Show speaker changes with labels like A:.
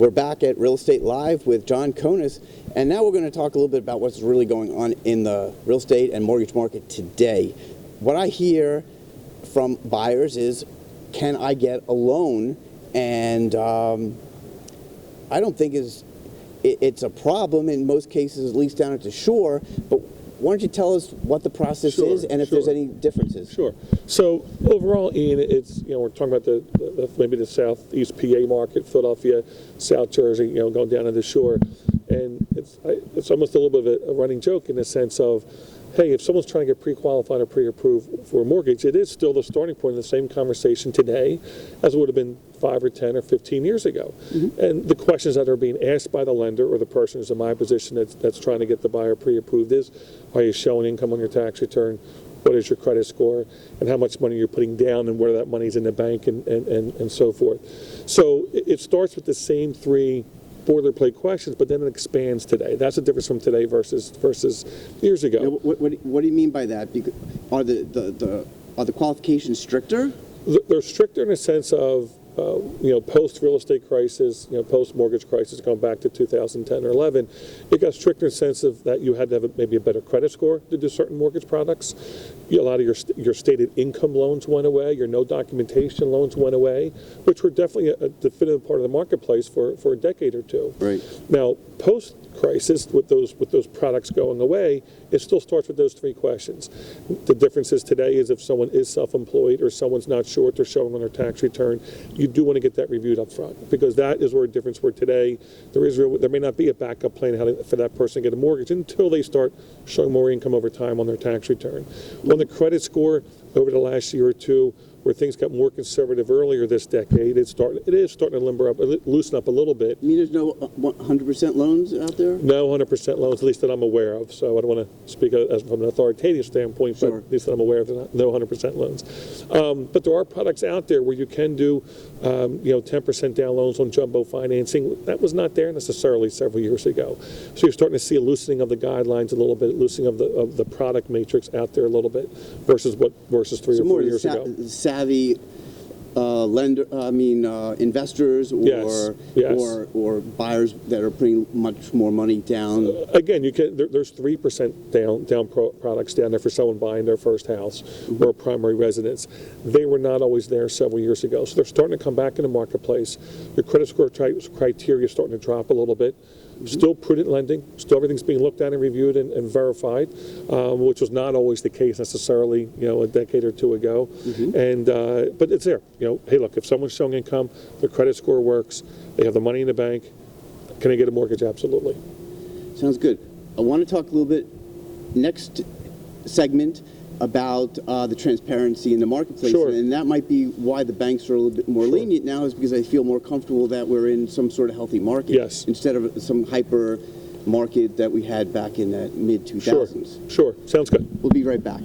A: We're back at Real Estate Live with John Coneys, and now we're going to talk a little bit about what's really going on in the real estate and mortgage market today. What I hear from buyers is, can I get a loan? And I don't think it's a problem in most cases, at least down at the shore, but why don't you tell us what the process is and if there's any differences?
B: Sure. So overall, Ian, it's, we're talking about maybe the southeast PA market, Philadelphia, South Jersey, going down to the shore, and it's almost a little bit of a running joke in the sense of, hey, if someone's trying to get pre-qualified or pre-approved for a mortgage, it is still the starting point in the same conversation today as it would have been 5 or 10 or 15 years ago. Mm-hmm. And the questions that are being asked by the lender or the person who's in my position that's trying to get the buyer pre-approved is, are you showing income on your tax return? What is your credit score? And how much money you're putting down and whether that money's in the bank and so forth. So it starts with the same three boilerplate questions, but then it expands today. That's the difference from today versus years ago.
A: Now, what do you mean by that? Because are the qualifications stricter?
B: They're stricter in the sense of post real estate crisis, post mortgage crisis, going back to 2010 or 11, it got stricter in the sense of that you had to have maybe a better credit score to do certain mortgage products. A lot of your stated income loans went away, your no documentation loans went away, which were definitely a definitive part of the marketplace for a decade or two.
A: Right.
B: Now, post crisis, with those products going away, it still starts with those three questions. The difference is today is if someone is self-employed or someone's not sure what they're showing on their tax return, you do want to get that reviewed up front, because that is where a difference where today there may not be a backup plan for that person to get a mortgage until they start showing more income over time on their tax return. On the credit score, over the last year or two, where things got more conservative earlier this decade, it is starting to loosen up a little bit.
A: You mean there's no 100% loans out there?
B: No 100% loans, at least that I'm aware of. So I don't want to speak from an authoritative standpoint,
A: sure,
B: but at least that I'm aware of, no 100% loans. But there are products out there where you can do 10% down loans on jumbo financing. That was not there necessarily several years ago. So you're starting to see a loosening of the guidelines a little bit, loosening of the product matrix out there a little bit versus 3 or 4 years ago.
A: Savvy investors or buyers that are putting much more money down.
B: Again, there's 3% down products down there for someone buying their first house or a primary residence. They were not always there several years ago, so they're starting to come back in the marketplace. Your credit score criteria is starting to drop a little bit. Still prudent lending, still everything's being looked at and reviewed and verified, which was not always the case necessarily, a decade or two ago. And but it's there. Hey, look, if someone's showing income, their credit score works, they have the money in the bank, can I get a mortgage? Absolutely.
A: Sounds good. I want to talk a little bit next segment about the transparency in the marketplace,
B: sure,
A: and that might be why the banks are a little bit more lenient now, is because they feel more comfortable that we're in some sort of healthy market,
B: yes,
A: instead of some hyper market that we had back in that mid-2000s.
B: Sure, sounds good.
A: We'll be right back.